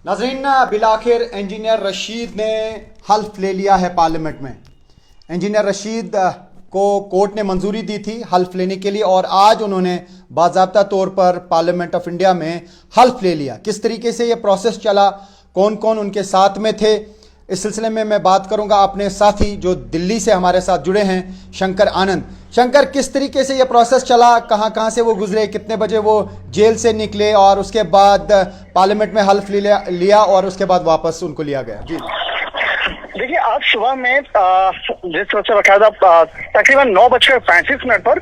नाज़रीन, बिलाखिर इंजीनियर रशीद ने हल्फ ले लिया है पार्लियामेंट में। इंजीनियर रशीद को कोर्ट ने मंजूरी दी थी हल्फ लेने के लिए और आज उन्होंने बाज़ाब्ता तौर पर पार्लियामेंट ऑफ इंडिया में हल्फ ले लिया। किस तरीके से ये प्रोसेस चला, कौन कौन उनके साथ में थे, इस सिलसिले में मैं बात करूंगा अपने साथी जो दिल्ली से हमारे साथ जुड़े हैं, शंकर आनंद। शंकर, किस तरीके से ये प्रोसेस चला, कहां कहां से वो गुजरे, कितने बजे वो जेल से निकले और उसके बाद पार्लियामेंट में हल्फ लिया और उसके बाद वापस उनको लिया गया? जी देखिए, आज सुबह में जिस तरह से बकायदा तकरीबन 9:35 पर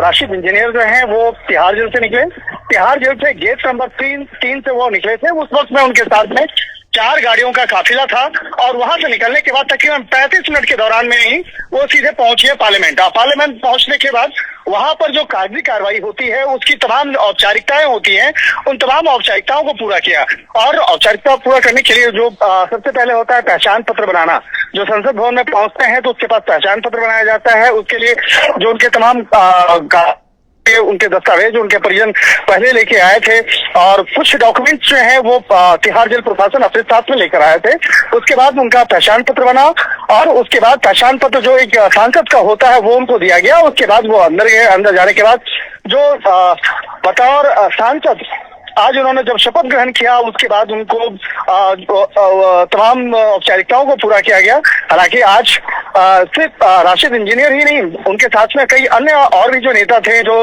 राशिद इंजीनियर जो हैं वो तिहाड़ जेल से निकले। तिहाड़ जेल से गेट नंबर 3 से वो निकले थे। उस वक्त में उनके साथ में 4 गाड़ियों का काफिला था और वहां से निकलने के बाद तकरीबन 35 मिनट के दौरान में ही वो सीधे पहुंचे पार्लियामेंट। पार्लियामेंट पहुंचने के बाद वहां पर जो कागजी कार्रवाई होती है उसकी तमाम औपचारिकताएं होती हैं, उन तमाम औपचारिकताओं को पूरा किया। और औपचारिकता पूरा करने के लिए जो सबसे पहले होता है पहचान पत्र बनाना। जो संसद भवन में पहुंचते हैं तो उसके पास पहचान पत्र बनाया जाता है। उसके लिए जो उनके तमाम उनके दस्तावेज उनके परिजन पहले लेके आए थे और कुछ डॉक्यूमेंट्स जो हैं वो तिहाड़ जेल प्रशासन अपने साथ में लेकर आए थे। उसके बाद उनका पहचान पत्र बना और उसके बाद पहचान पत्र जो एक सांसद का होता है वो उनको दिया गया। उसके बाद वो अंदर गए। अंदर जाने के बाद जो बतौर सांसद आज उन्होंने जब शपथ ग्रहण किया उसके बाद उनको तमाम औपचारिकताओं को पूरा किया गया। हालांकि आज सिर्फ राशिद इंजीनियर ही नहीं, उनके साथ में कई अन्य और भी जो नेता थे जो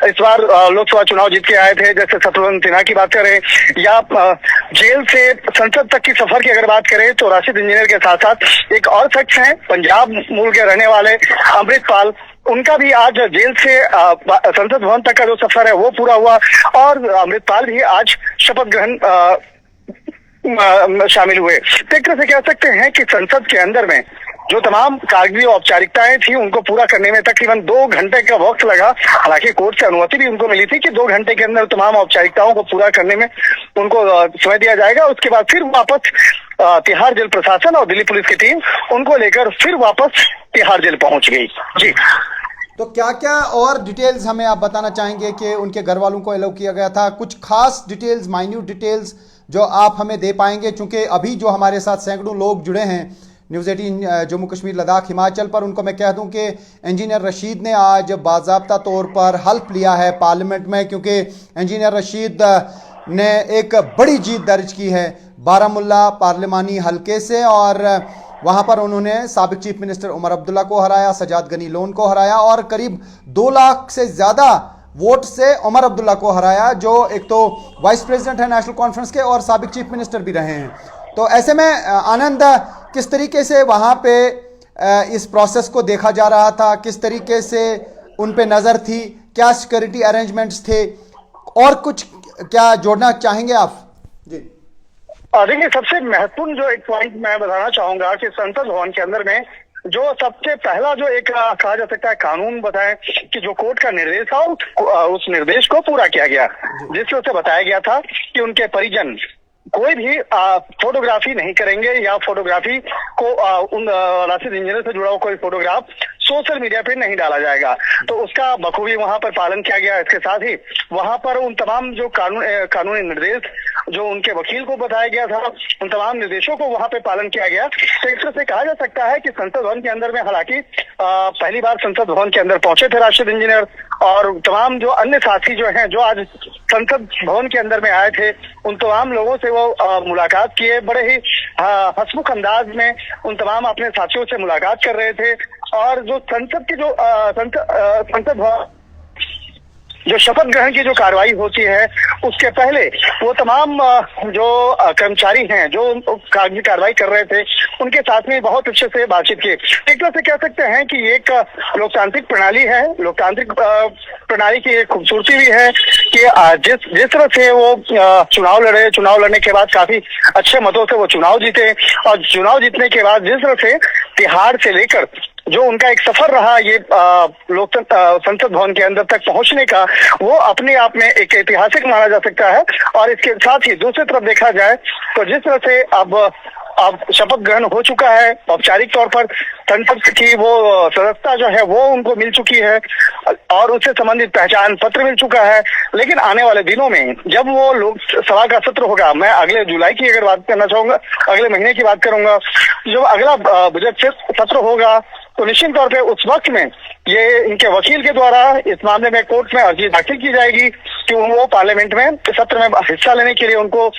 इस बार लोकसभा चुनाव जीत के आए थे, जैसे शत्रुघ्न सिन्हा की बात करें या जेल से संसद तक की सफर की अगर बात करें तो राशिद इंजीनियर के साथ साथ एक और शख्स हैं पंजाब मूल के रहने वाले अमृतपाल। उनका भी आज जेल से संसद भवन तक का जो सफर है वो पूरा हुआ और अमृतपाल भी आज शपथ ग्रहण शामिल हुए। तो एक तरह से कह सकते हैं कि संसद के अंदर में जो तमाम कागजी औपचारिकताएं थी उनको पूरा करने में तकरीबन 2 घंटे का वक्त लगा। हालांकि कोर्ट से अनुमति भी उनको मिली थी कि 2 घंटे के अंदर तमाम औपचारिकताओं को पूरा करने में उनको समय दिया जाएगा। उसके बाद फिर वापस तिहाड़ जेल प्रशासन और दिल्ली पुलिस की टीम उनको लेकर फिर वापस तिहाड़ जेल पहुंच गई। जी, तो क्या क्या और डिटेल्स हमें आप बताना चाहेंगे कि उनके घर वालों को अलाउ किया गया था? कुछ खास डिटेल्स, माइन्यूट डिटेल्स जो आप हमें दे पाएंगे, क्योंकि अभी जो हमारे साथ सैकड़ों लोग जुड़े हैं न्यूज़ 18 जम्मू कश्मीर लद्दाख हिमाचल पर, उनको मैं कह दूं कि इंजीनियर रशीद ने आज बाज़ाब्ता तौर पर हल्फ लिया है पार्लियामेंट में, क्योंकि इंजीनियर रशीद ने एक बड़ी जीत दर्ज की है बारामुल्ला पार्लिमानी हल्के से और वहां पर उन्होंने साबिक चीफ मिनिस्टर उमर अब्दुल्ला को हराया, सजाद गनी लोन को हराया और करीब 2 लाख से ज्यादा वोट से उमर अब्दुल्ला को हराया, जो एक तो वाइस प्रेसिडेंट है नेशनल कॉन्फ्रेंस के और साबिक चीफ मिनिस्टर भी रहे हैं। तो ऐसे में आनंद, किस तरीके से वहां पे इस प्रोसेस को देखा जा रहा था, किस तरीके से उन पे नजर थी, क्या सिक्योरिटी अरेंजमेंट्स थे और कुछ क्या जोड़ना चाहेंगे आप? जी देखिए, सबसे महत्वपूर्ण जो एक पॉइंट मैं बताना चाहूंगा कि संसद भवन के अंदर में जो सबसे पहला जो एक कहा जा सकता है कानून बताएं कि जो कोर्ट का निर्देश था उस निर्देश को पूरा किया गया, जिससे उसे बताया गया था कि उनके परिजन कोई भी फोटोग्राफी नहीं करेंगे या फोटोग्राफी को उन राशिद इंजीनियर से जुड़ा हुआ कोई फोटोग्राफ सोशल मीडिया पे नहीं डाला जाएगा। तो उसका बखूबी वहां पर पालन किया गया। इसके साथ ही वहां पर उन तमाम जो कानूनी निर्देश जो उनके वकील को बताया गया था, उन तमाम निर्देशों को वहां पे पालन किया गया। तो एक तरह से कहा जा सकता है कि संसद भवन के अंदर में, हालांकि पहली बार संसद भवन के अंदर पहुंचे थे राशिद इंजीनियर और तमाम जो अन्य साथी जो हैं जो आज संसद भवन के अंदर में आए थे, उन तमाम लोगों से वो मुलाकात किए। बड़े ही हंसमुख अंदाज में उन तमाम अपने साथियों से मुलाकात कर रहे थे और जो संसद की जो संसद भवन जो शपथ ग्रहण की जो कार्रवाई होती है उसके पहले वो तमाम जो कर्मचारी हैं जो कागजी कार्रवाई कर रहे थे उनके साथ में बहुत अच्छे से बातचीत की। एक तरह से कह सकते हैं कि एक लोकतांत्रिक प्रणाली है। लोकतांत्रिक प्रणाली की एक खूबसूरती भी है कि जिस तरह से वो चुनाव लड़ने के बाद काफी अच्छे मतों से वो चुनाव जीते और चुनाव जीतने के बाद जिस तरह से तिहाड़ से लेकर जो उनका एक सफर रहा ये लोकतंत्र संसद भवन के अंदर तक पहुंचने का, वो अपने आप में एक ऐतिहासिक माना जा सकता है। और इसके साथ ही दूसरी तरफ देखा जाए तो जिस तरह से अब शपथ ग्रहण हो चुका है, औपचारिक तौर पर संसद की वो सदस्यता जो है वो उनको मिल चुकी है और उससे संबंधित पहचान पत्र मिल चुका है। लेकिन आने वाले दिनों में जब वो लोकसभा का सत्र होगा, मैं अगले जुलाई की अगर बात करना चाहूंगा, अगले महीने की बात करूंगा, जब अगला बजट सत्र होगा तो निश्चित तौर पे उस वक्त में ये इनके वकील के द्वारा इस मामले में कोर्ट में अर्जी दाखिल की जाएगी कि वो पार्लियामेंट में सत्र में हिस्सा लेने के लिए उनको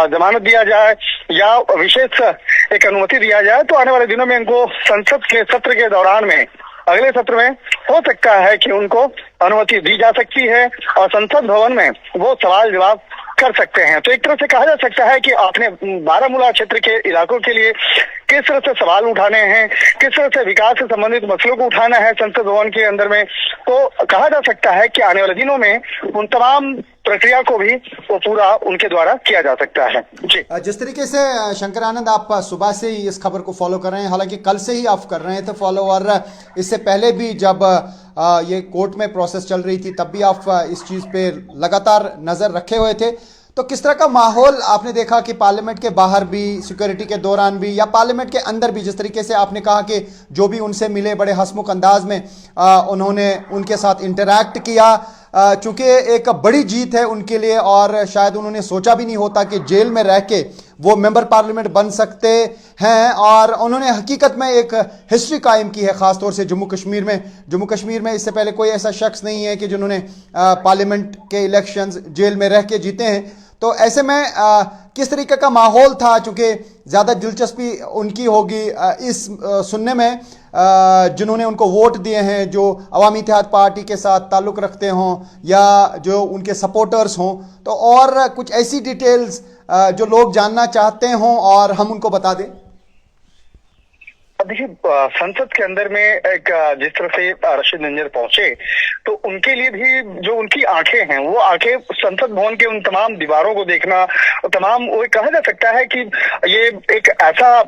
जमानत दिया जाए या विशेष एक अनुमति दिया जाए। तो आने वाले दिनों में इनको संसद के सत्र के दौरान में, अगले सत्र में हो सकता है कि उनको अनुमति दी जा सकती है और संसद भवन में वो सवाल जवाब कर सकते हैं। तो एक तरह से कहा जा सकता है कि आपने बारामूला क्षेत्र के इलाकों के लिए किस तरह से सवाल उठाने हैं, किस तरह से विकास से संबंधित मसलों को उठाना है संसद भवन के अंदर में, तो कहा जा सकता है कि आने वाले दिनों में उन तमाम प्रक्रिया को भी वो पूरा उनके द्वारा किया जा सकता है। जी, जिस तरीके से शंकर आनंद आप सुबह से ही इस खबर को फॉलो कर रहे हैं, हालांकि कल से ही आप कर रहे थे फॉलो, और इससे पहले भी जब ये कोर्ट में प्रोसेस चल रही थी तब भी आप इस चीज़ पे लगातार नज़र रखे हुए थे, तो किस तरह का माहौल आपने देखा कि पार्लियामेंट के बाहर भी, सिक्योरिटी के दौरान भी, या पार्लियामेंट के अंदर भी, जिस तरीके से आपने कहा कि जो भी उनसे मिले बड़े हंसमुख अंदाज में उन्होंने उनके साथ इंटरैक्ट किया, चूंकि एक बड़ी जीत है उनके लिए और शायद उन्होंने सोचा भी नहीं होता कि जेल में रह के वो मेंबर पार्लियामेंट बन सकते हैं, और उन्होंने हकीकत में एक हिस्ट्री कायम की है, ख़ासतौर से जम्मू कश्मीर में इससे पहले कोई ऐसा शख्स नहीं है कि जिन्होंने पार्लियामेंट के इलेक्शंस जेल में रह के जीते हैं। तो ऐसे में किस तरीके का माहौल था, चूँकि ज़्यादा दिलचस्पी उनकी होगी इस सुनने में जिन्होंने उनको वोट दिए हैं, जो अवामी इत्तेहाद पार्टी के साथ ताल्लुक़ रखते हों या जो उनके सपोर्टर्स हों, तो और कुछ ऐसी डिटेल्स जो लोग जानना चाहते हों और हम उनको बता दें। देखिए, संसद के अंदर में एक जिस तरह से रशीद नंजर पहुंचे तो उनके लिए भी जो उनकी आंखें हैं, वो आंखें संसद भवन के उन तमाम दीवारों को देखना, तमाम, वो कहा जा सकता है कि ये एक ऐसा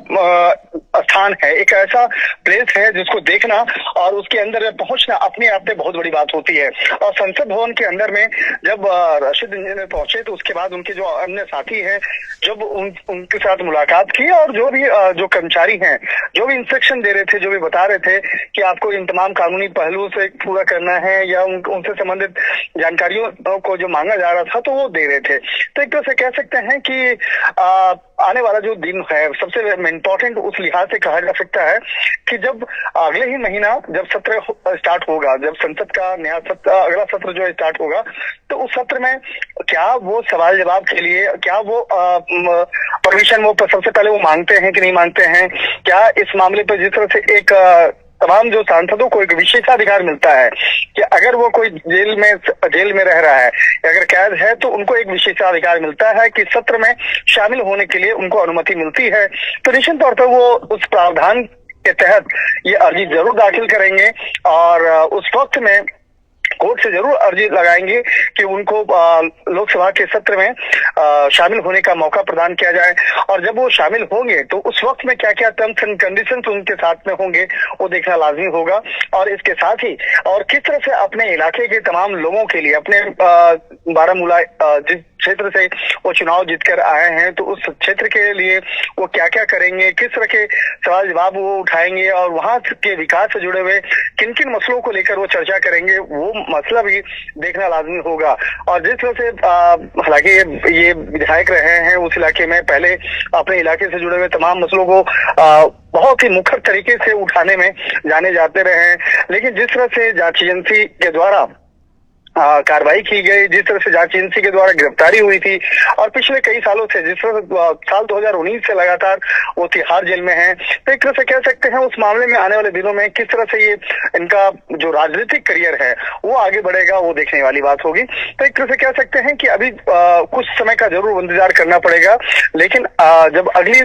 स्थान है, एक ऐसा प्लेस है जिसको देखना और उसके अंदर पहुंचना अपने आप में बहुत बड़ी बात होती है। और संसद भवन के अंदर में जब रशीद नंजर पहुंचे तो उसके बाद उनके जो अन्य साथी हैं, जब उनके साथ मुलाकात की और जो भी जो कर्मचारी हैं, जो भी इंस्ट्रक्शन दे रहे थे, जो भी बता रहे थे कि आपको इन तमाम कानूनी पहलुओं से पूरा करना है या उनसे संबंधित जानकारियों को जो मांगा जा रहा था तो वो दे रहे थे। तो एक तरह से कह सकते हैं कि आने वाला जो दिन है सबसे इम्पोर्टेंट उस लिहाज से कहा जा सकता है कि जब अगले ही महीना जब सत्र स्टार्ट होगा, जब संसद का नया सत्र, अगला सत्र जो स्टार्ट होगा, तो उस सत्र में क्या वो सवाल जवाब के लिए क्या वो परमिशन वो सबसे पहले वो मांगते हैं कि नहीं मांगते हैं, क्या इस मामले पर जिस तरह से एक तमाम जो सांसदों को एक विशेषाधिकार मिलता है कि अगर वो कोई जेल में रह रहा है, अगर कैद है, तो उनको एक विशेषाधिकार मिलता है कि सत्र में शामिल होने के लिए उनको अनुमति मिलती है। तो निश्चित तौर पर वो उस प्रावधान के तहत ये अर्जी जरूर दाखिल करेंगे और उस वक्त में कोर्ट से जरूर अर्जी लगाएंगे कि उनको लोकसभा के सत्र में शामिल होने का मौका प्रदान किया जाए। और जब वो शामिल होंगे तो उस वक्त में क्या क्या टर्म्स एंड कंडीशंस उनके साथ में होंगे वो देखना लाजमी होगा। और इसके साथ ही और किस तरह से अपने इलाके के तमाम लोगों के लिए, अपने बारामूला जिस क्षेत्र से वो चुनाव जीतकर आए हैं, तो उस क्षेत्र के लिए वो क्या क्या करेंगे, किस तरह के सवाल जवाब वो उठाएंगे और वहां के विकास से जुड़े हुए किन किन मसलों को लेकर वो चर्चा करेंगे, वो मसला भी देखना लाजमी होगा। और जिस तरह से हालांकि ये विधायक रहे हैं उस इलाके में, पहले अपने इलाके से जुड़े हुए तमाम मसलों को बहुत ही मुखर तरीके से उठाने में जाने जाते रहे हैं, लेकिन जिस तरह से जांच एजेंसी के द्वारा कार्रवाई की गई, जिस तरह से जांच एजेंसी के द्वारा गिरफ्तारी हुई थी और पिछले कई सालों से, जिस तरह साल 2019 से लगातार वो तिहाड़ जेल में हैं, तो एक तरह से कह सकते हैं उस मामले में आने वाले दिनों में किस तरह से ये इनका जो राजनीतिक करियर है वो आगे बढ़ेगा, वो देखने वाली बात होगी। तो एक तरह से कह सकते हैं कि अभी कुछ समय का जरूर इंतजार करना पड़ेगा, लेकिन जब अगली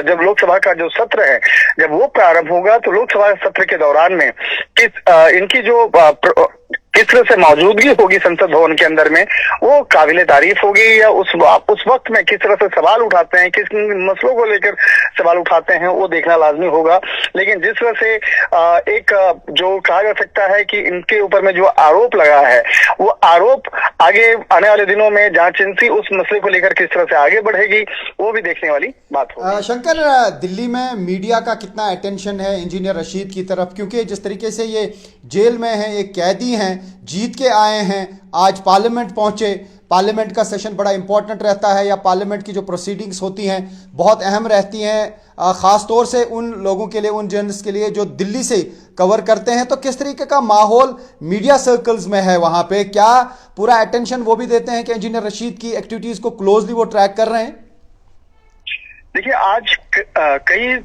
जब लोकसभा का जो सत्र है जब वो प्रारंभ होगा तो लोकसभा सत्र के दौरान में इनकी जो किस तरह से मौजूदगी होगी संसद भवन के अंदर में, वो काबिले तारीफ होगी। या उस वक्त में किस तरह से सवाल उठाते हैं, किस मसलों को लेकर सवाल उठाते हैं, वो देखना लाजमी होगा। लेकिन जिस तरह से एक जो कहा जा सकता है कि इनके ऊपर में जो आरोप लगा है, वो आरोप आगे आने वाले दिनों में जांच एजेंसी उस मसले को लेकर किस तरह से आगे बढ़ेगी, वो भी देखने वाली बात होगी। शंकर, दिल्ली में मीडिया का कितना अटेंशन है इंजीनियर रशीद की तरफ, क्योंकि जिस तरीके से ये जेल में हैं, एक कैदी हैं, जीत के आए हैं, आज पार्लियामेंट पहुंचे, पार्लियामेंट का सेशन बड़ा इंपॉर्टेंट रहता है, या पार्लियामेंट की जो प्रोसीडिंग्स होती हैं बहुत अहम रहती हैं, ख़ास तौर से उन लोगों के लिए, उन जर्नलिस्ट के लिए जो दिल्ली से कवर करते हैं। तो किस तरीके का माहौल मीडिया सर्कल्स में है वहाँ पे? क्या पूरा अटेंशन वो भी देते हैं कि इंजीनियर रशीद की एक्टिविटीज़ को क्लोजली वो ट्रैक कर रहे हैं? देखिए, आज कई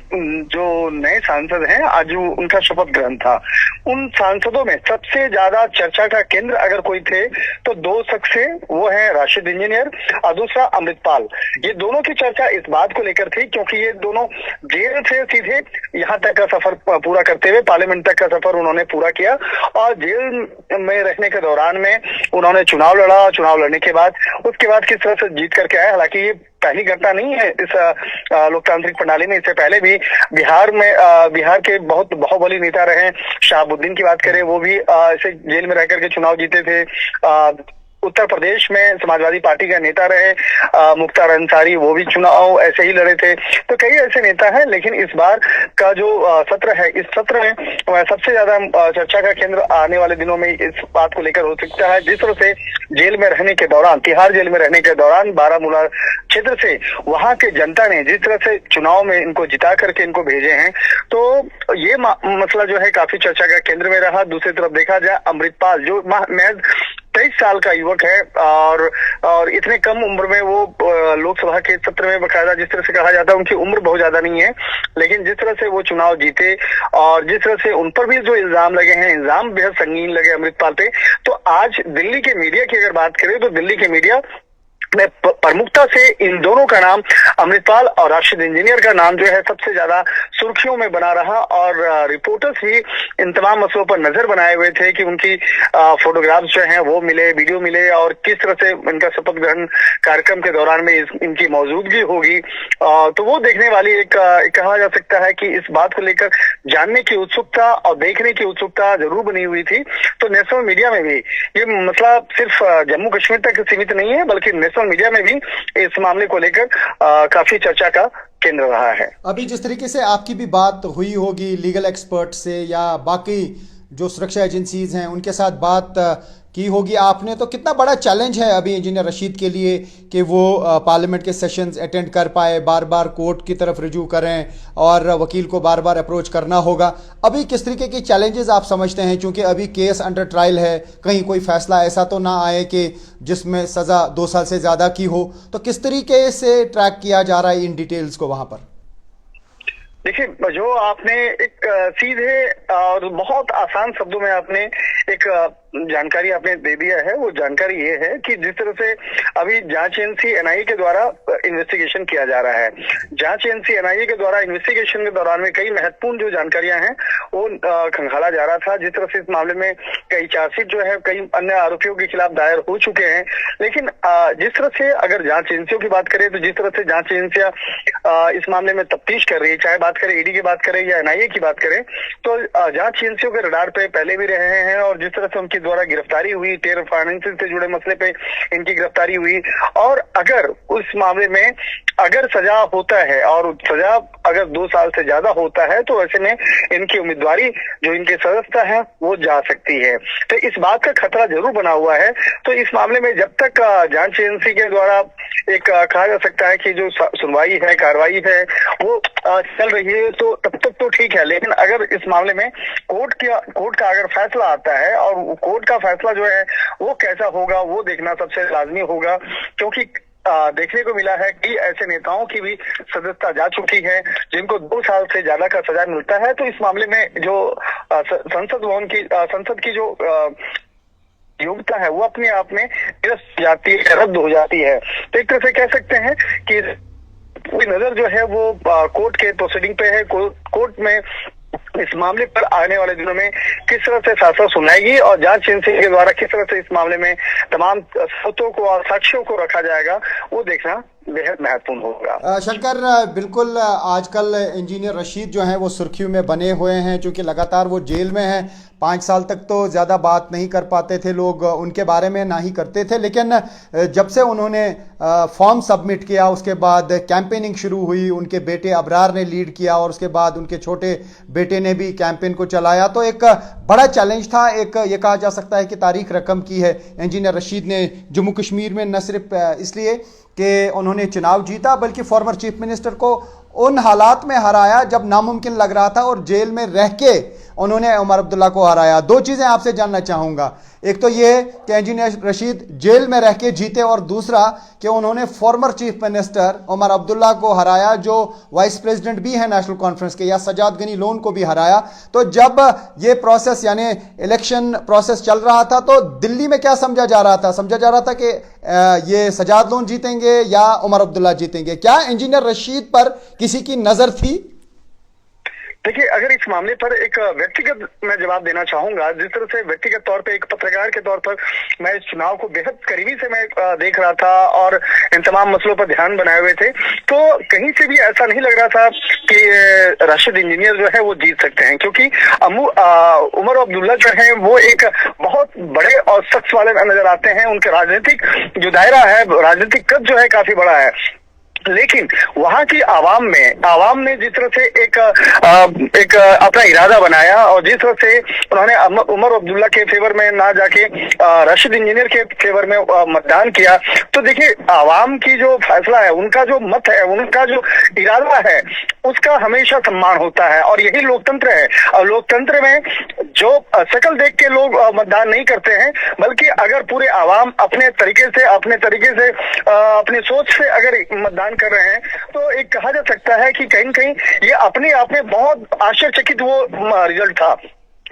जो नए सांसद हैं, आज उनका शपथ ग्रहण था। उन सांसदों में सबसे ज्यादा चर्चा का केंद्र अगर कोई थे तो दो शख्स थे, वो है राशिद इंजीनियर और दूसरा अमृतपाल। ये दोनों की चर्चा इस बात को लेकर थी क्योंकि ये दोनों जेल से सीधे यहाँ तक का सफर पूरा करते हुए पार्लियामेंट तक का सफर उन्होंने पूरा किया, और जेल में रहने के दौरान में उन्होंने चुनाव लड़ा। चुनाव लड़ने के बाद उसके बाद किस तरह से जीत करके आए, हालांकि ये पहली घटना नहीं है इस लोकतांत्रिक प्रणाली में। इससे पहले भी बिहार के बहुत बाहुबली नेता रहे, शहाबुद्दीन की बात करें, वो भी ऐसे जेल में रह करके चुनाव जीते थे। उत्तर प्रदेश में समाजवादी पार्टी का नेता रहे मुख्तार अंसारी, वो भी चुनाव ऐसे ही लड़े थे। तो कई ऐसे नेता हैं, लेकिन इस बार का जो सत्र है, इस सत्र में सबसे ज्यादा चर्चा का केंद्र आने वाले दिनों में इस बात को लेकर हो सकता है, जिस तरह से जेल में रहने के दौरान, तिहाड़ जेल में रहने के दौरान बारामूला क्षेत्र से वहां के जनता ने जिस तरह से चुनाव में इनको जिता करके इनको भेजे हैं, तो ये मसला जो है काफी चर्चा का केंद्र में रहा। दूसरी तरफ देखा जाए, अमृतपाल जो महज 23 साल का युवक है और इतने कम उम्र में वो लोकसभा के सत्र में बकायदा, जिस तरह से कहा जाता है उनकी उम्र बहुत ज्यादा नहीं है, लेकिन जिस तरह से वो चुनाव जीते और जिस तरह से उन पर भी जो इल्जाम लगे हैं, इल्जाम बेहद संगीन लगे अमृतपाल पे। तो आज दिल्ली के मीडिया की अगर बात करें तो दिल्ली के मीडिया में प्रमुखता से इन दोनों का नाम, अमृतपाल और राशिद इंजीनियर का नाम जो है सबसे ज्यादा सुर्खियों में बना रहा। और रिपोर्टर्स भी इन तमाम मसलों पर नजर बनाए हुए थे कि उनकी फोटोग्राफ्स जो हैं वो मिले, वीडियो मिले, और किस तरह से इनका शपथ ग्रहण कार्यक्रम के दौरान में इनकी मौजूदगी होगी। तो वो देखने वाली एक कहा जा सकता है कि इस बात को लेकर जानने की उत्सुकता और देखने की उत्सुकता जरूर बनी हुई थी। तो नेशनल मीडिया में भी ये मसला सिर्फ जम्मू कश्मीर तक सीमित नहीं है, बल्कि नेशनल मीडिया में भी इस मामले को लेकर काफी चर्चा का केंद्र रहा है। अभी जिस तरीके से आपकी भी बात हुई होगी लीगल एक्सपर्ट से या बाकी जो सुरक्षा एजेंसीज हैं उनके साथ बात की होगी आपने, तो कितना बड़ा चैलेंज है अभी इंजीनियर रशीद के लिए कि वो पार्लियामेंट के सेशंस अटेंड कर पाए, बार बार कोर्ट की तरफ रिजू करें और वकील को बार बार अप्रोच करना होगा। अभी किस तरीके के चैलेंजेस आप समझते हैं, क्योंकि अभी केस अंडर ट्रायल है, कहीं कोई फैसला ऐसा तो ना आए कि जिसमें सज़ा 2 साल से ज़्यादा की हो, तो किस तरीके से ट्रैक किया जा रहा है इन डिटेल्स को वहाँ पर? देखिए, जो आपने एक सीधे और बहुत आसान शब्दों में आपने एक जानकारी आपने दे दिया है, वो जानकारी ये है कि जिस तरह से अभी जांच एजेंसी एनआईए के द्वारा इन्वेस्टिगेशन किया जा रहा है, जांच एजेंसी एनआईए के द्वारा इन्वेस्टिगेशन के दौरान में कई महत्वपूर्ण जो जानकारियां हैं वो खंगाला जा रहा था। जिस तरह से इस मामले में कई चार्जशीट जो है कई अन्य आरोपियों के खिलाफ दायर हो चुके हैं, लेकिन जिस तरह से अगर जांच एजेंसियों की बात करें तो जिस तरह से जांच एजेंसियां इस मामले में तफ्तीश कर रही है, चाहे बात करें ईडी की बात करें या एनआईए की बात करें, तो जांच एजेंसियों के रडार पे पहले भी रहे हैं। और जिस तरह से उनकी द्वारा गिरफ्तारी हुई, टेरर फाइनेंसिंग से जुड़े मसले पे इनकी गिरफ्तारी हुई, और अगर उस मामले में अगर सजा होता है और सजा अगर 2 साल से ज्यादा होता है, तो ऐसे में इनकी उम्मीदवारी जो इनके सदस्यता है वो जा सकती है। तो इस बात का खतरा जरूर बना हुआ है। तो इस मामले में जब तक जांच एजेंसी के द्वारा एक कहा जा सकता है कि जो सुनवाई है, कार्रवाई है, वो चल रही है, तो तब तक तो ठीक है। लेकिन अगर इस मामले में कोर्ट का अगर फैसला आता है, और कोर्ट का फैसला जो है वो कैसा होगा वो देखना सबसे लाजमी होगा, क्योंकि देखने को मिला है कि ऐसे नेताओं की भी सदस्यता जा चुकी है जिनको 2 साल से ज्यादा का सजा मिलता है। तो इस मामले में जो संसद की जो योग्यता है वो अपने आप में जाती है, रद्द हो जाती है। तो एक तरह से कह सकते हैं कि पूरी नजर जो है वो कोर्ट के प्रोसीडिंग पे है, कोर्ट में इस मामले पर आने वाले दिनों में किस तरह से फैसला सुनाएगी और जांच एजेंसी के द्वारा किस तरह से इस मामले में तमाम सबूतों को और साक्ष्यों को रखा जाएगा, वो देखना बेहद महत्वपूर्ण होगा। शंकर, बिल्कुल आजकल इंजीनियर रशीद जो हैं वो सुर्खियों में बने हुए हैं, क्योंकि लगातार वो जेल में हैं। 5 साल तक तो ज़्यादा बात नहीं कर पाते थे, लोग उनके बारे में ना ही करते थे, लेकिन जब से उन्होंने फॉर्म सबमिट किया उसके बाद कैंपेनिंग शुरू हुई, उनके बेटे अबरार ने लीड किया और उसके बाद उनके छोटे बेटे ने भी कैंपेन को चलाया। तो एक बड़ा चैलेंज था, एक ये कहा जा सकता है कि तारीख रकम की है। इंजीनियर रशीद ने जम्मू कश्मीर में न सिर्फ इसलिए कि उन्होंने चुनाव जीता, बल्कि फॉर्मर चीफ मिनिस्टर को उन हालात में हराया जब नामुमकिन लग रहा था, और जेल में रह के उन्होंने उमर अब्दुल्ला को हराया। 2 चीज़ें आपसे जानना चाहूँगा, एक तो ये कि इंजीनियर रशीद जेल में रह के जीते, और दूसरा कि उन्होंने former chief minister Omar Abdullah को हराया जो वाइस प्रेसिडेंट भी है नेशनल कॉन्फ्रेंस के, या सजाद गनी लोन को भी हराया। तो जब ये प्रोसेस यानी इलेक्शन प्रोसेस चल रहा था तो दिल्ली में क्या समझा जा रहा था? समझा जा रहा था कि ये सजाद लोन जीतेंगे या उमर अब्दुल्ला जीतेंगे। क्या इंजीनियर रशीद पर किसी की नजर थी? देखिए, अगर इस मामले पर एक व्यक्तिगत मैं जवाब देना चाहूंगा, जिस तरह से व्यक्तिगत तौर पे एक पत्रकार के तौर पर मैं इस चुनाव को बेहद करीबी से मैं देख रहा था और इन तमाम मसलों पर ध्यान बनाए हुए थे, तो कहीं से भी ऐसा नहीं लग रहा था कि राशिद इंजीनियर जो है वो जीत सकते हैं, क्योंकि उमर अब्दुल्ला जो है वो एक बहुत बड़े और शख्स वाले नजर आते हैं। उनके राजनीतिक जो दायरा है, राजनीतिक कद जो है काफी बड़ा है, लेकिन वहां की आवाम ने जिस तरह से एक अपना इरादा बनाया और जिस तरह से उन्होंने उमर अब्दुल्ला के फेवर में ना जाके राशिद इंजीनियर के फेवर में मतदान किया, तो देखिए आवाम की जो फैसला है, उनका जो मत है, उनका जो इरादा है, उसका हमेशा सम्मान होता है और यही लोकतंत्र है। और लोकतंत्र में जो शक्ल देख के लोग मतदान नहीं करते हैं, बल्कि अगर पूरे आवाम अपने तरीके से अपनी सोच से अगर मतदान कर रहे हैं, तो एक कहा जा सकता है कि कहीं न कहीं ये अपने आप में बहुत आश्चर्यचकित वो रिजल्ट था।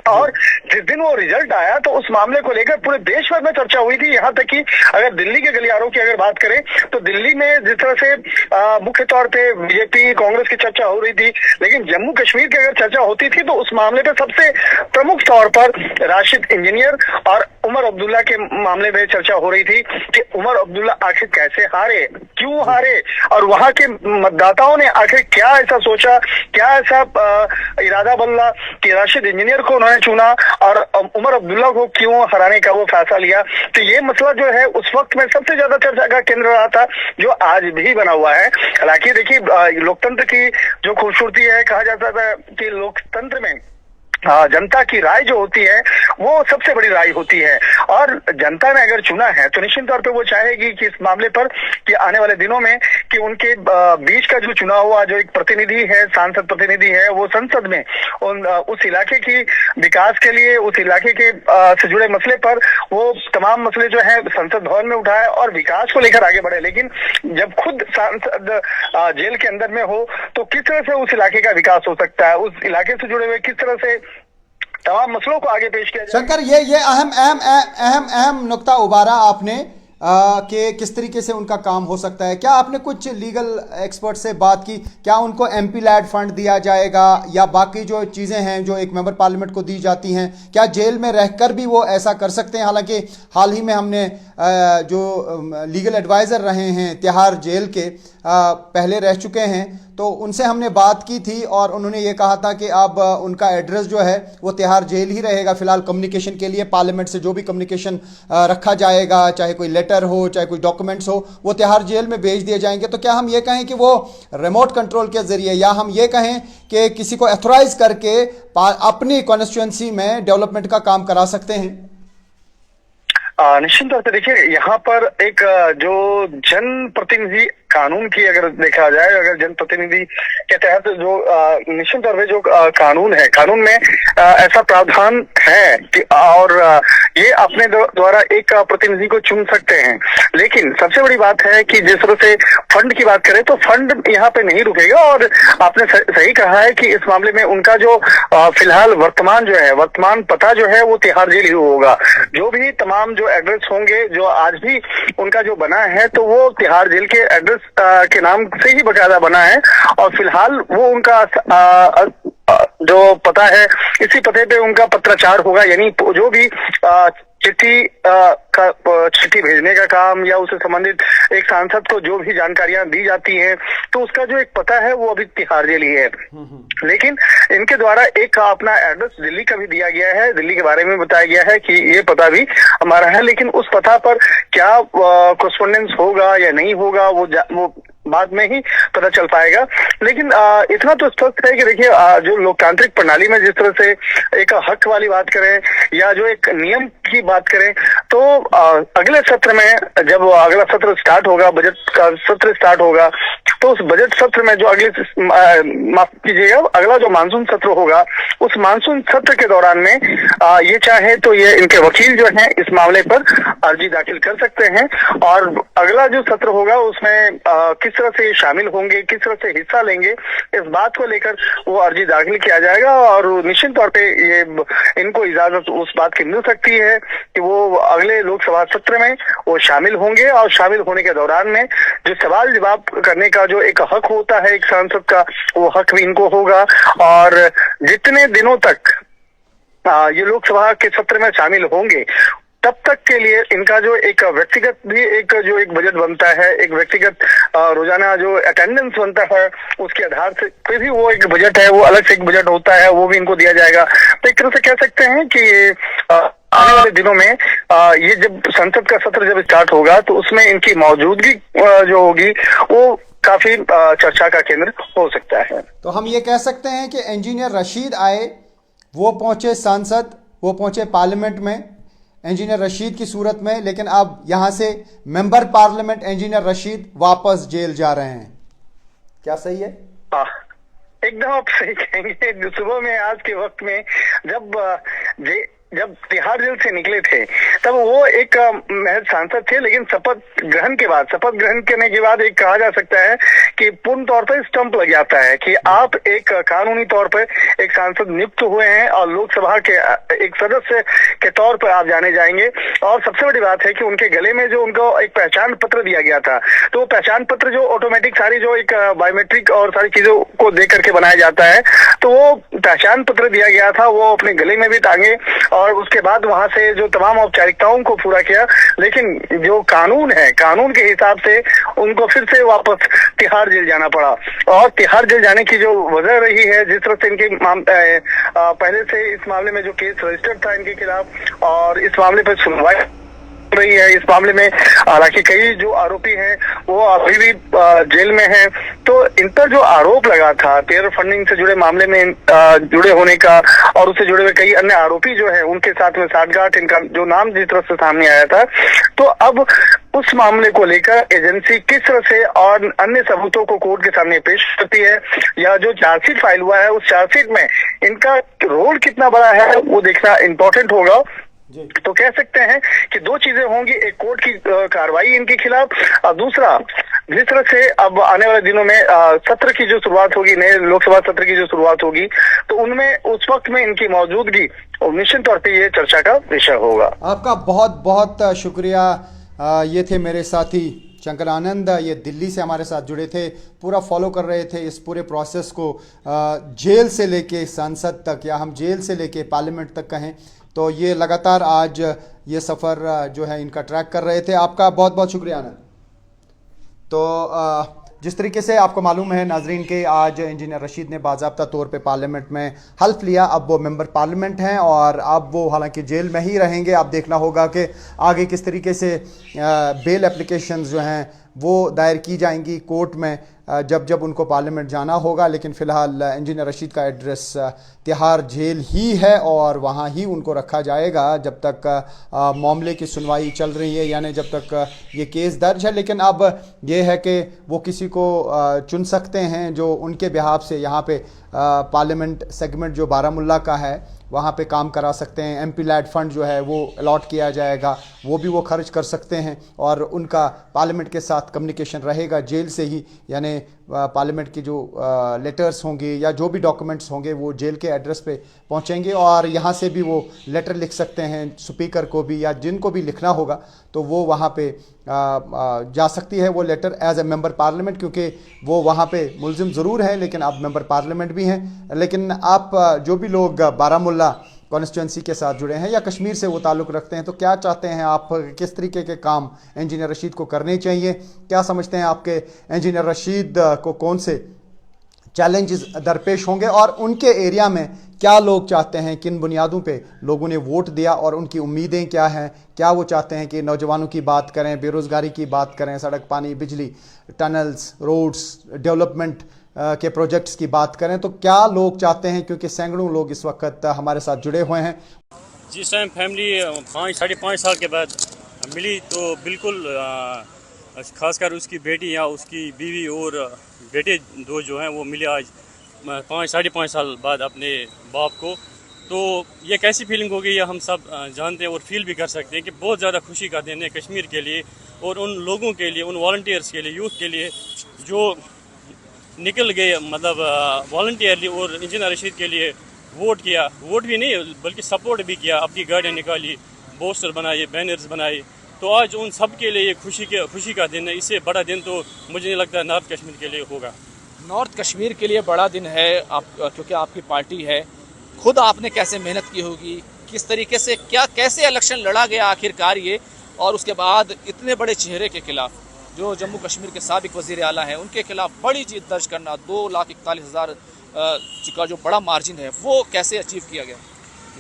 और जिस दिन वो रिजल्ट आया तो उस मामले को लेकर पूरे देश भर में चर्चा हुई थी। यहाँ तक कि अगर दिल्ली के गलियारों की अगर बात करें तो दिल्ली में जिस तरह से मुख्य तौर पे बीजेपी कांग्रेस की चर्चा हो रही थी, लेकिन जम्मू कश्मीर की अगर चर्चा होती थी तो उस मामले पे सबसे प्रमुख तौर पर राशिद इंजीनियर और उमर अब्दुल्ला के मामले में चर्चा हो रही थी कि उमर अब्दुल्ला आखिर कैसे हारे, क्यों हारे, और वहां के मतदाताओं ने आखिर क्या ऐसा सोचा, क्या ऐसा इरादा बदला कि राशिद इंजीनियर को उन्होंने चुना और उमर अब्दुल्ला को क्यों हराने का वो फैसला लिया। तो ये मसला जो है उस वक्त में सबसे ज्यादा चर्चा का केंद्र रहा था, जो आज भी बना हुआ है। हालांकि देखिए, लोकतंत्र की जो खूबसूरती है, कहा जाता था कि लोकतंत्र में जनता की राय जो होती है वो सबसे बड़ी राय होती है, और जनता ने अगर चुना है तो निश्चित तौर पे वो चाहेगी कि इस मामले पर कि आने वाले दिनों में कि उनके बीच का जो चुनाव हुआ, जो एक प्रतिनिधि है, सांसद प्रतिनिधि है, वो संसद में उस इलाके की विकास के लिए, उस इलाके के से जुड़े मसले पर वो तमाम मसले जो है संसद भवन में उठाए और विकास को लेकर आगे बढ़े। लेकिन जब खुद सांसद जेल के अंदर में हो तो किस तरह से उस इलाके का विकास हो सकता है, उस इलाके से जुड़े हुए किस तरह से तमाम मसलों को आगे पेश किया जाए। शंकर, ये अहम नुक्ता उबारा आपने कि किस तरीके से उनका काम हो सकता है। क्या आपने कुछ लीगल एक्सपर्ट से बात की? क्या उनको एमपी लैड फंड दिया जाएगा या बाकी जो चीज़ें हैं जो एक मेंबर पार्लियामेंट को दी जाती हैं, क्या जेल में रहकर भी वो ऐसा कर सकते हैं? हालांकि हाल ही में हमने जो लीगल एडवाइज़र रहे हैं तिहाड़ जेल के, पहले रह चुके हैं, तो उनसे हमने बात की थी और उन्होंने ये कहा था कि अब उनका एड्रेस जो है वो तिहाड़ जेल ही रहेगा फिलहाल कम्युनिकेशन के लिए। पार्लियामेंट से जो भी कम्युनिकेशन रखा जाएगा, चाहे कोई लेटर हो, चाहे कोई डॉक्यूमेंट्स हो, वो तिहाड़ जेल में भेज दिए जाएंगे। तो क्या हम ये कहें कि वो रिमोट कंट्रोल के जरिए, या हम ये कहें कि किसी को एथोराइज करके अपनी कॉन्स्टिट्यूएंसी में डेवलपमेंट का काम करा सकते हैं? निश्चित तौर पर देखिए, यहाँ पर एक जो जनप्रतिनिधि कानून की अगर देखा जाए, अगर जनप्रतिनिधि के तहत जो निश्चित तौर पर जो कानून है, कानून में ऐसा प्रावधान है कि और ये अपने द्वारा एक प्रतिनिधि को चुन सकते हैं। लेकिन सबसे बड़ी बात है कि जिस तरह से फंड की बात करें तो फंड यहाँ पे नहीं रुकेगा, और आपने सही कहा है कि इस मामले में उनका जो फिलहाल वर्तमान पता जो है वो तिहाड़ जेल ही होगा। जो भी तमाम जो एड्रेस होंगे जो आज भी उनका जो बना है तो वो तिहाड़ जेल के एड्रेस के नाम से ही बकायदा बना है, और फिलहाल वो उनका जो पता है इसी पते पे उनका पत्राचार होगा, यानी जो भी चिट्ठी भेजने का काम या उससे संबंधित एक सांसद को जो भी जानकारियां दी जाती हैं, तो उसका जो एक पता है वो अभी तिहाड़ जेल ही है। लेकिन इनके द्वारा एक अपना एड्रेस दिल्ली का भी दिया गया है, दिल्ली के बारे में बताया गया है कि ये पता भी हमारा है, लेकिन उस पता पर क्या कॉरेस्पोंडेंस होगा या नहीं होगा वो बाद में ही पता चल पाएगा। लेकिन इतना तो स्पष्ट है कि देखिए, जो लोकतांत्रिक प्रणाली में जिस तरह से एक हक वाली बात करें या जो एक नियम की बात करें, तो अगले सत्र में जब अगला सत्र स्टार्ट होगा, बजट का सत्र स्टार्ट होगा, तो उस बजट सत्र में जो माफ कीजिएगा, अगला जो मानसून सत्र होगा, उस मानसून सत्र के दौरान में ये चाहे तो ये इनके वकील जो हैं इस मामले पर अर्जी दाखिल कर सकते हैं, और अगला जो सत्र होगा उसमें किस तरह से शामिल होंगे, किस तरह से हिस्सा लेंगे, इस बात को लेकर वो अर्जी दाखिल किया जाएगा। और निश्चित तौर पे ये इनको इजाजत उस बात की मिल सकती है कि वो अगले लोकसभा सत्र में वो शामिल होंगे, और शामिल होने के दौरान में जो सवाल जवाब करने का जो एक हक होता है एक सांसद का, वो हक भी इनको होगा। और जितने दिनों तक ये लोकसभा के सत्र में शामिल होंगे, तब तक के लिए इनका जो एक व्यक्तिगत भी एक बजट बनता है, एक व्यक्तिगत रोजाना जो अटेंडेंस बनता है, उसके आधार से कोई भी वो एक बजट है, वो अलग से एक बजट होता है, वो भी इनको दिया जाएगा। तो एक तरह से कह सकते हैं कि आने वाले दिनों में ये जब संसद का सत्र जब स्टार्ट होगा, तो उसमें इनकी मौजूदगी जो होगी वो काफी चर्चा का केंद्र हो सकता है। तो हम ये कह सकते हैं कि इंजीनियर रशीद आए, वो पहुंचे सांसद, वो पहुंचे पार्लियामेंट में इंजीनियर रशीद की सूरत में, लेकिन अब यहां से मेंबर पार्लियामेंट इंजीनियर रशीद वापस जेल जा रहे हैं। क्या सही है? एकदम आप सही कहेंगे। सुबह में आज के वक्त में जब तिहाड़ जेल से निकले थे, तब वो एक महज सांसद थे, लेकिन शपथ ग्रहण करने के बाद एक कहा जा सकता है कि पूर्ण तौर पर स्टंप लग जाता है कि आप एक कानूनी तौर पर एक सांसद नियुक्त हुए हैं और लोकसभा के एक सदस्य के तौर पर आप जाने जाएंगे। और सबसे बड़ी बात है कि उनके गले में जो उनको एक पहचान पत्र दिया गया था, तो वो पहचान पत्र जो ऑटोमेटिक सारी जो एक बायोमेट्रिक और सारी चीजों को देख करके बनाया जाता है, तो वो पहचान पत्र दिया गया था, वो अपने गले में भी टांगे और उसके बाद वहां से जो तमाम औपचारिकताओं को पूरा किया। लेकिन जो कानून है, कानून के हिसाब से उनको फिर से वापस तिहाड़ जेल जाना पड़ा। और तिहाड़ जेल जाने की जो वजह रही है, जिस तरह से इनके पहले से इस मामले में जो केस रजिस्टर्ड था इनके खिलाफ, और इस मामले पर सुनवाई रही है, इस मामले में हालांकि कई जो आरोपी हैं वो अभी भी जेल में हैं। तो इन पर जो आरोप लगा था टेरर फंडिंग से जुड़े मामले में जुड़े होने का, और उससे जुड़े हुए कई अन्य आरोपी जो हैं उनके साथ में साठगांठ, इनका जो नाम जिस तरह से सामने आया था, तो अब उस मामले को लेकर एजेंसी किस तरह से और अन्य सबूतों को कोर्ट के सामने पेश करती है, या जो चार्जशीट फाइल हुआ है उस चार्जशीट में इनका रोल कितना बड़ा है वो देखना इम्पोर्टेंट होगा। तो कह सकते हैं कि दो चीजें होंगी, एक कोर्ट की कार्रवाई इनके खिलाफ, और दूसरा जिस तरह से अब आने वाले दिनों में सत्र की जो शुरुआत होगी, नए लोकसभा सत्र की जो शुरुआत होगी, तो उनमें उस वक्त में इनकी मौजूदगी निश्चित तौर पे ये चर्चा का विषय होगा। आपका बहुत बहुत शुक्रिया। ये थे मेरे साथी शंकर आनंद, ये दिल्ली से हमारे साथ जुड़े थे, पूरा फॉलो कर रहे थे इस पूरे प्रोसेस को, जेल से लेके संसद तक, या हम जेल से लेके पार्लियामेंट तक कहें, तो ये लगातार आज ये सफ़र जो है इनका ट्रैक कर रहे थे। आपका बहुत बहुत शुक्रिया आनंद। तो जिस तरीके से आपको मालूम है नाजरीन के, आज इंजीनियर रशीद ने बाज़ाब्ता तौर पे पार्लियामेंट में हल्फ लिया। अब वो मेंबर पार्लियामेंट हैं और अब वो हालांकि जेल में ही रहेंगे। अब देखना होगा कि आगे किस तरीके से बेल एप्लीकेशंस जो हैं वो दायर की जाएंगी कोर्ट में जब जब उनको पार्लियामेंट जाना होगा। लेकिन फ़िलहाल इंजीनियर रशीद का एड्रेस तिहाड़ जेल ही है और वहाँ ही उनको रखा जाएगा जब तक मामले की सुनवाई चल रही है, यानी जब तक ये केस दर्ज है। लेकिन अब ये है कि वो किसी को चुन सकते हैं जो उनके बिहाफ से यहाँ पे पार्लियामेंट सेगमेंट जो बारामुल्ला का है वहाँ पे काम करा सकते हैं। एमपी लैड फंड जो है वो अलॉट किया जाएगा, वो भी वो खर्च कर सकते हैं और उनका पार्लियामेंट के साथ कम्युनिकेशन रहेगा जेल से ही, यानी पार्लियामेंट की जो लेटर्स होंगे या जो भी डॉक्यूमेंट्स होंगे वो जेल के एड्रेस पे पहुंचेंगे और यहाँ से भी वो लेटर लिख सकते हैं स्पीकर को भी या जिनको भी लिखना होगा, तो वो वहाँ पे जा सकती है वो later as a member parliament, क्योंकि वो वहाँ पे मुलजिम ज़रूर है लेकिन आप मेंबर पार्लियामेंट भी हैं। लेकिन आप जो भी लोग बारामुल्ला कॉन्स्टिट्यूंसी के साथ जुड़े हैं या कश्मीर से वो ताल्लुक़ रखते हैं, तो क्या चाहते हैं आप, किस तरीके के काम इंजीनियर रशीद को करने चाहिए? क्या समझते हैं आपके इंजीनियर रशीद को कौन से चैलेंजेस दरपेश होंगे, और उनके एरिया में क्या लोग चाहते हैं, किन बुनियादों पे लोगों ने वोट दिया और उनकी उम्मीदें क्या हैं? क्या वो चाहते हैं कि नौजवानों की बात करें, बेरोज़गारी की बात करें, सड़क, पानी, बिजली, टनल्स, रोड्स, डेवलपमेंट के प्रोजेक्ट्स की बात करें, तो क्या लोग चाहते हैं? क्योंकि सैकड़ों लोग इस वक्त हमारे साथ जुड़े हुए हैं। जिस टाइम फैमिली 5-5.5 साल के बाद मिली तो बिल्कुल खासकर उसकी बेटी या उसकी बीवी और बेटे दो जो हैं वो मिले आज 5-5.5 साल बाद अपने बाप को। तो ये कैसी फीलिंग होगी ये हम सब जानते हैं और फील भी कर सकते हैं कि बहुत ज़्यादा खुशी का दिन है कश्मीर के लिए और उन लोगों के लिए, उन वॉलंटियर्स के लिए, यूथ के लिए जो निकल गए मतलब वॉलंटियरली और इंजीनियर रशीद के लिए वोट किया। वोट भी नहीं बल्कि सपोर्ट भी किया, अपनी गाड़ियाँ निकाली, पोस्टर बनाए, बैनर्स बनाए। तो आज उन सब के लिए खुशी का दिन है। इससे बड़ा दिन तो मुझे नहीं लगता नॉर्थ कश्मीर के लिए होगा। नॉर्थ कश्मीर के लिए बड़ा दिन है आप, क्योंकि आपकी पार्टी है। खुद आपने कैसे मेहनत की होगी, किस तरीके से कैसे इलेक्शन लड़ा गया आखिरकार ये, और उसके बाद इतने बड़े चेहरे के खिलाफ जो जम्मू कश्मीर के साबिक वज़ीर आला हैं उनके खिलाफ बड़ी जीत दर्ज करना, 2,41,000 का जो बड़ा मार्जिन है वो कैसे अचीव किया गया?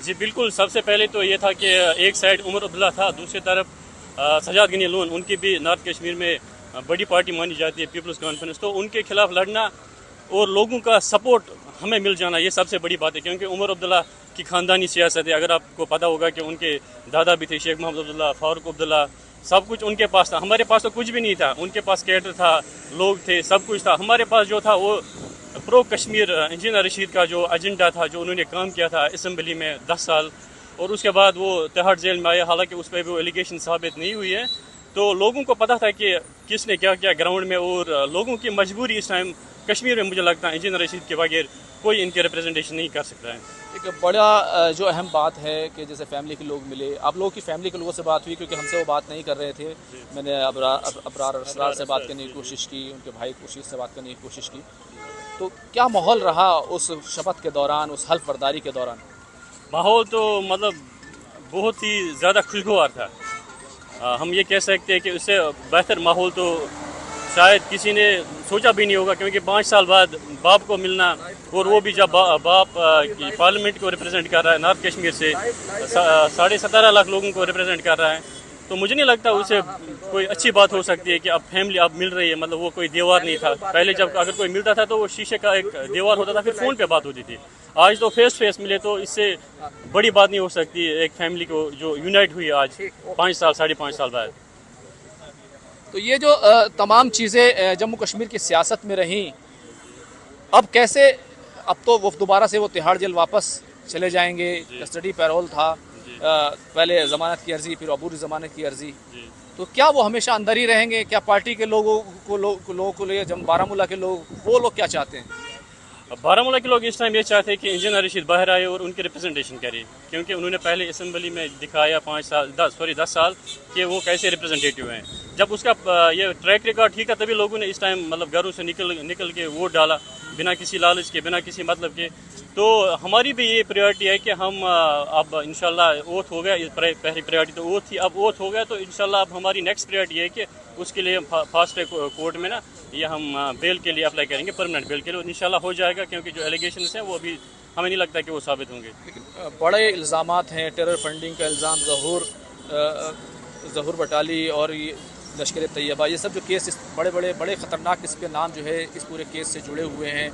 जी बिल्कुल, सबसे पहले तो ये था कि एक साइड उमर अब्दुल्ला था, दूसरी तरफ सजाद गनी लोन, उनकी भी नॉर्थ कश्मीर में बड़ी पार्टी मानी जाती है पीपल्स कॉन्फ्रेंस। तो उनके खिलाफ लड़ना और लोगों का सपोर्ट हमें मिल जाना ये सबसे बड़ी बात है, क्योंकि उमर अब्दुल्ला की ख़ानदानी सियासत है। अगर आपको पता होगा कि उनके दादा भी थे शेख मोहम्मद अब्दुल्ला, फारूक अब्दुल्ला, सब कुछ उनके पास था। हमारे पास तो कुछ भी नहीं था, उनके पास कैडर था, लोग थे, सब कुछ था। हमारे पास जो था वो प्रो कश्मीर इंजीनियर रशीद का जो एजेंडा था, जो उन्होंने काम किया था असम्बली में 10 साल, और उसके बाद वो तिहाड़ जेल में आए, हालांकि उस पर भी वो एलिगेशन साबित नहीं हुई है। तो लोगों को पता था कि किसने क्या किया ग्राउंड में, और लोगों की मजबूरी इस टाइम कश्मीर में मुझे लगता है इंजीनियर रशीद के बगैर कोई इनके रिप्रेजेंटेशन नहीं कर सकता है। एक बड़ा जो अहम बात है कि जैसे फैमिली के लोग मिले, आप लोगों की फैमिली के लोगों से बात हुई? क्योंकि हमसे वो बात नहीं कर रहे थे। मैंने अबरार असरार से बात करने की कोशिश की, उनके भाई खुर्शीद से बात करने की कोशिश की। तो क्या माहौल रहा उस शपथ के दौरान, उस हल्फ बर्दारी के दौरान? माहौल तो मतलब बहुत ही ज़्यादा खुशगवार था। हम ये कह सकते हैं कि उससे बेहतर माहौल तो शायद किसी ने सोचा भी नहीं होगा, क्योंकि 5 साल बाद बाप को मिलना, और वो भी जब बाप की पार्लियामेंट को रिप्रेजेंट कर रहा है नॉर्थ कश्मीर से, 17.5 लाख लोगों को रिप्रेजेंट कर रहा है, तो मुझे नहीं लगता उससे कोई अच्छी बात हो सकती है कि अब फैमिली अब मिल रही है। मतलब वो कोई दीवार नहीं था। पहले जब अगर कोई मिलता था तो वो शीशे का एक दीवार होता था, फिर फ़ोन पे बात होती थी। आज तो फेस फेस मिले, तो इससे बड़ी बात नहीं हो सकती एक फैमिली को जो यूनाइट हुई आज 5-5.5 साल बाद। तो ये जो तमाम चीज़ें जम्मू कश्मीर की सियासत में रहीं, अब कैसे, अब तो वो दोबारा से वो तिहाड़ जेल वापस चले जाएंगे। कस्टडी पैरोल था, पहले ज़मानत की अर्ज़ी, फिर अबूरी ज़मानत की अर्ज़ी, तो क्या वो हमेशा अंदर ही रहेंगे? क्या पार्टी के लोगों को लिए बारामूला के लोग, वो लोग क्या चाहते हैं? बारामूला के लोग इस टाइम ये चाहते हैं कि इंजीनियर रशीद बाहर आए और उनकी रिप्रेजेंटेशन करे, क्योंकि उन्होंने पहले असम्बली में दिखाया 10 साल कि वो कैसे रिप्रेजेंटेटिव हैं। जब उसका ये ट्रैक रिकॉर्ड ठीक है, तभी लोगों ने इस टाइम मतलब घरों से निकल के वोट डाला, बिना किसी लालच के, बिना किसी मतलब के। तो हमारी भी ये प्रायोरिटी है कि हम अब इंशाल्लाह ओथ हो गया, पहली प्रायोरिटी तो ओथ थी, अब ओथ हो गया, तो इंशाल्लाह अब हमारी नेक्स्ट प्रायोरिटी है कि उसके लिए फास्ट ट्रैक कोर्ट में ना ये हम बेल के लिए अप्लाई करेंगे, परमानेंट बेल के लिए इंशाल्लाह हो जाएगा, क्योंकि जो एलिगेशंस हैं वो अभी हमें नहीं लगता कि वो साबित होंगे। लेकिन बड़े इल्ज़ामात हैं, टेरर फंडिंग का इल्ज़ाम, ज़हूर बटाली और ये लश्कर तैयबा, ये सब जो केस बड़े ख़तरनाक किस्म के नाम जो है इस पूरे केस से जुड़े हुए हैं।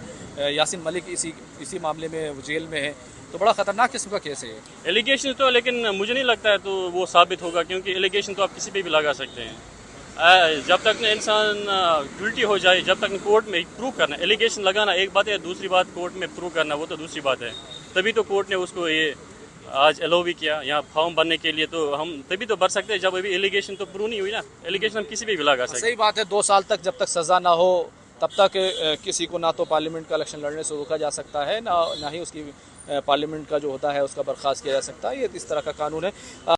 यासिन मलिक इसी मामले में जेल में है, तो बड़ा ख़तरनाक किस्म का केस है एलिगेशन तो। लेकिन मुझे नहीं लगता है तो वो साबित होगा, क्योंकि एलिगेशन तो आप किसी पे भी लगा सकते हैं। जब तक न इंसान गिल्टी हो जाए, जब तक कोर्ट में प्रूव करना, एलिगेशन लगाना एक बात है, दूसरी बात कोर्ट में प्रूव करना वो तो दूसरी बात है। तभी तो कोर्ट ने उसको ये आज अलाउ भी किया यहाँ फॉर्म भरने के लिए, तो हम तभी तो भर सकते हैं जब अभी एलिगेशन तो प्रूव नहीं हुई ना। एलिगेशन हम किसी पे भी लगा सकते हैं। सही बात है, 2 साल तक जब तक सज़ा ना हो तब तक किसी को ना तो पार्लियामेंट का इलेक्शन लड़ने से रोका जा सकता है, ना ही उसकी पार्लियामेंट का जो होता है उसका बर्खास्त किया जा सकता है। ये इस तरह का कानून है।